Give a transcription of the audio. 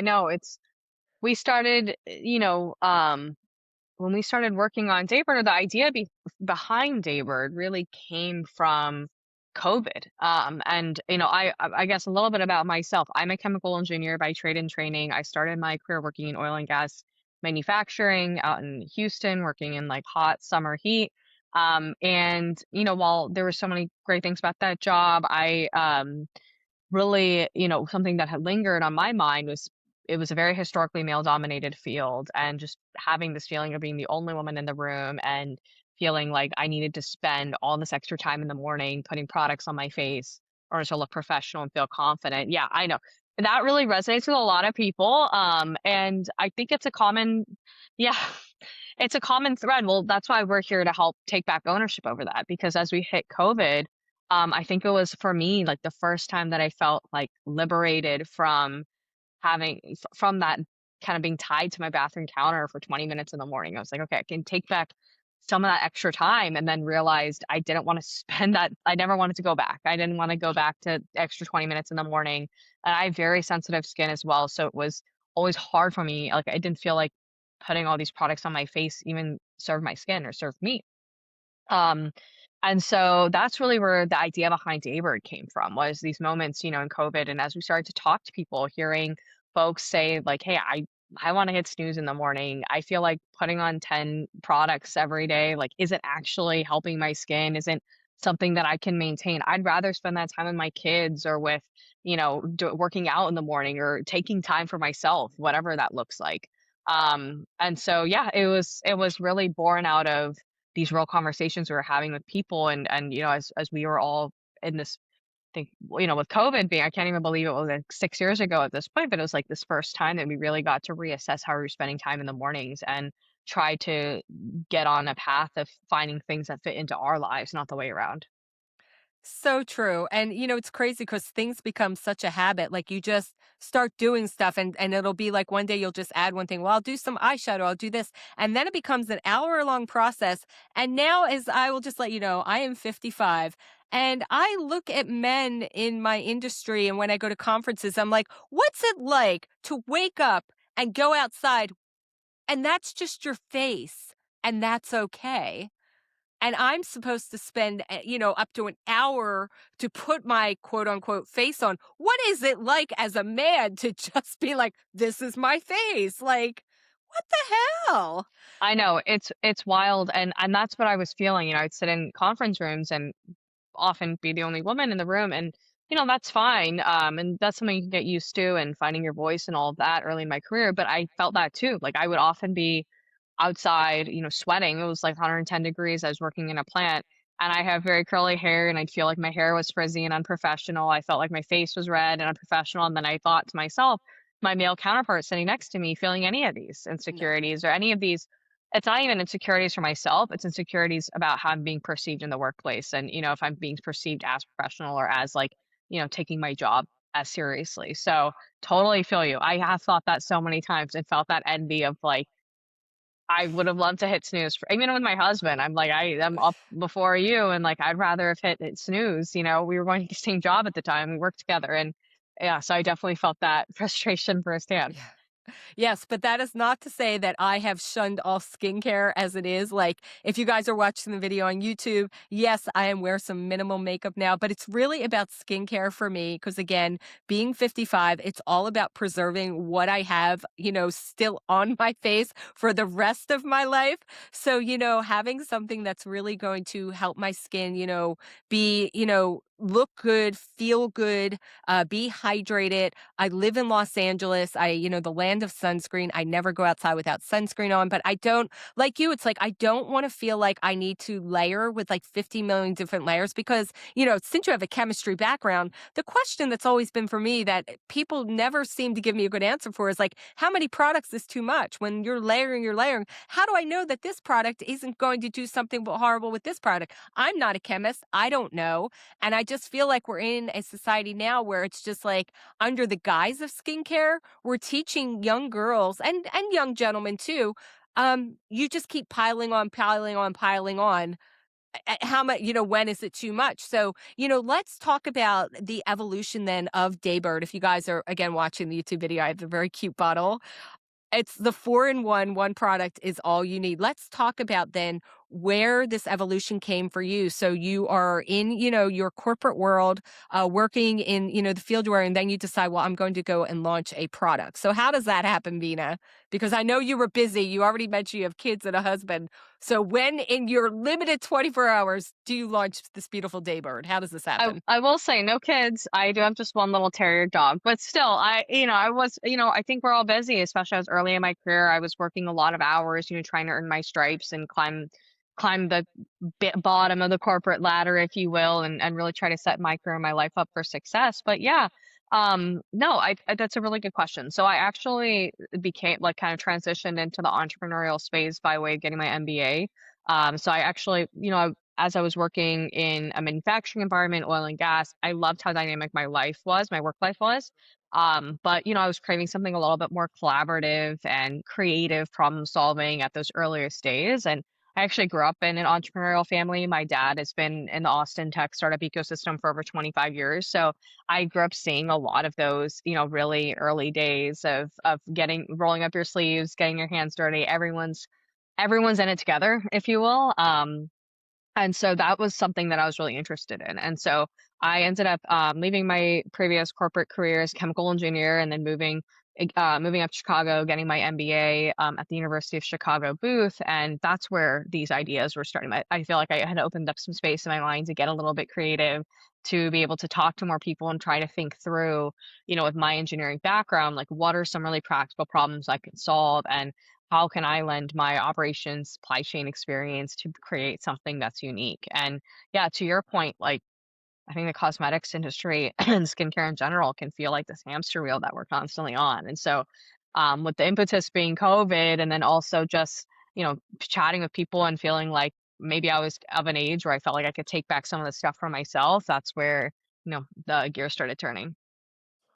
know we started, when we started working on Daybird, or the idea behind Daybird really came from COVID. And I guess a little bit about myself. I'm a chemical engineer by trade and training. I started my career working in oil and gas manufacturing out in Houston, working in like hot summer heat. And while there were so many great things about that job, I really, something that had lingered on my mind was it was a very historically male dominated field, and just having this feeling of being the only woman in the room and feeling like I needed to spend all this extra time in the morning putting products on my face in order to look professional and feel confident. Yeah, I know. That really resonates with a lot of people. And I think it's a common, yeah, it's a common thread. Well, that's why we're here to help take back ownership over that, because as we hit COVID, I think it was for me like the first time that I felt like liberated from from that kind of being tied to my bathroom counter for 20 minutes in the morning. I was like, okay, I can take back some of that extra time, and then realized I didn't want to spend that. I never wanted to go back. I didn't want to go back to extra 20 minutes in the morning. And I have very sensitive skin as well. So it was always hard for me. Like I didn't feel like putting all these products on my face even served my skin or served me. Um, and so that's really where the idea behind Daybird came from, was these moments, in COVID. And as we started to talk to people, hearing folks say like, hey, I want to hit snooze in the morning. I feel like putting on 10 products every day, like, isn't actually helping my skin, isn't something that I can maintain. I'd rather spend that time with my kids or with, working out in the morning or taking time for myself, whatever that looks like. And so, yeah, it was really born out of these real conversations we were having with people. And as we were all in this thing, with COVID being, I can't even believe it was like 6 years ago at this point, but it was like this first time that we really got to reassess how we were spending time in the mornings and try to get on a path of finding things that fit into our lives, not the way around. So true. And it's crazy because things become such a habit. Like you just start doing stuff and it'll be like one day you'll just add one thing. Well, I'll do some eyeshadow, I'll do this. And then it becomes an hour-long process. And now, as I will just let you know, I am 55 and I look at men in my industry, and when I go to conferences, I'm like, what's it like to wake up and go outside and that's just your face and that's okay? And I'm supposed to spend, up to an hour to put my quote unquote face on. What is it like as a man to just be like, this is my face? Like, what the hell? I know it's wild, and that's what I was feeling. I'd sit in conference rooms and often be the only woman in the room, and that's fine. And that's something you can get used to, and finding your voice and all of that early in my career. But I felt that too. Like I would often be outside, sweating. It was like 110 degrees. I was working in a plant, and I have very curly hair, and I'd feel like my hair was frizzy and unprofessional. I felt like my face was red and unprofessional. And then I thought to myself, my male counterpart sitting next to me feeling any of these No. insecurities or any of these, it's not even insecurities for myself, it's insecurities about how I'm being perceived in the workplace. And, if I'm being perceived as professional or as like, taking my job as seriously. So totally feel you. I have thought that so many times and felt that envy of like, I would have loved to hit snooze for, even with my husband. I'm like, I'm up before you, and like I'd rather have hit snooze. We were going to the same job at the time. We worked together, and yeah, so I definitely felt that frustration firsthand. Yeah. Yes, but that is not to say that I have shunned all skincare as it is. Like, if you guys are watching the video on YouTube, yes, I am wearing some minimal makeup now, but it's really about skincare for me. Because again, being 55, it's all about preserving what I have, still on my face for the rest of my life. So, having something that's really going to help my skin, be, look good, feel good, be hydrated. I live in Los Angeles. The land of sunscreen. I never go outside without sunscreen on, but I don't, like you, it's like I don't want to feel like I need to layer with like 50 million different layers because, since you have a chemistry background, the question that's always been for me that people never seem to give me a good answer for is like, how many products is too much? When you're layering. How do I know that this product isn't going to do something horrible with this product? I'm not a chemist. I don't know. And I just feel like we're in a society now where it's just like, under the guise of skincare, we're teaching young girls and young gentlemen too. You just keep piling on, piling on, piling on. how much, when is it too much? So, let's talk about the evolution then of Daybird. If you guys are again watching the YouTube video, I have a very cute bottle. It's the 4-in-1, one product is all you need. Let's talk about then where this evolution came for you. So you are in, your corporate world, working in, the field you are, and then you decide, well, I'm going to go and launch a product. So how does that happen, Veena? Because I know you were busy. You already mentioned you have kids and a husband. So when in your limited 24 hours do you launch this beautiful Daybird? How does this happen? I will say no kids. I do have just one little terrier dog, but still, I was, I think we're all busy, especially as early in my career. I was working a lot of hours, trying to earn my stripes and climb the bottom of the corporate ladder, if you will, and really try to set my career and my life up for success. But yeah, no, that's a really good question. So I actually became like kind of transitioned into the entrepreneurial space by way of getting my MBA. So I actually, as I was working in a manufacturing environment, oil and gas, I loved how dynamic my life was, my work life was. But I was craving something a little bit more collaborative and creative problem solving at those earlier stages. And I actually grew up in an entrepreneurial family. My dad has been in the Austin tech startup ecosystem for over 25 years. So I grew up seeing a lot of those, really early days of getting rolling up your sleeves, getting your hands dirty. Everyone's in it together, if you will. And so that was something that I was really interested in. And so I ended up leaving my previous corporate career as a chemical engineer and then moving up to Chicago, getting my MBA at the University of Chicago booth. And that's where these ideas were starting. I feel like I had opened up some space in my mind to get a little bit creative, to be able to talk to more people and try to think through, with my engineering background, like what are some really practical problems I can solve, and how can I lend my operations supply chain experience to create something that's unique? And yeah, to your point, like I think the cosmetics industry and skincare in general can feel like this hamster wheel that we're constantly on. And so, with the impetus being COVID, and then also just, chatting with people and feeling like maybe I was of an age where I felt like I could take back some of the stuff for myself, that's where, the gears started turning.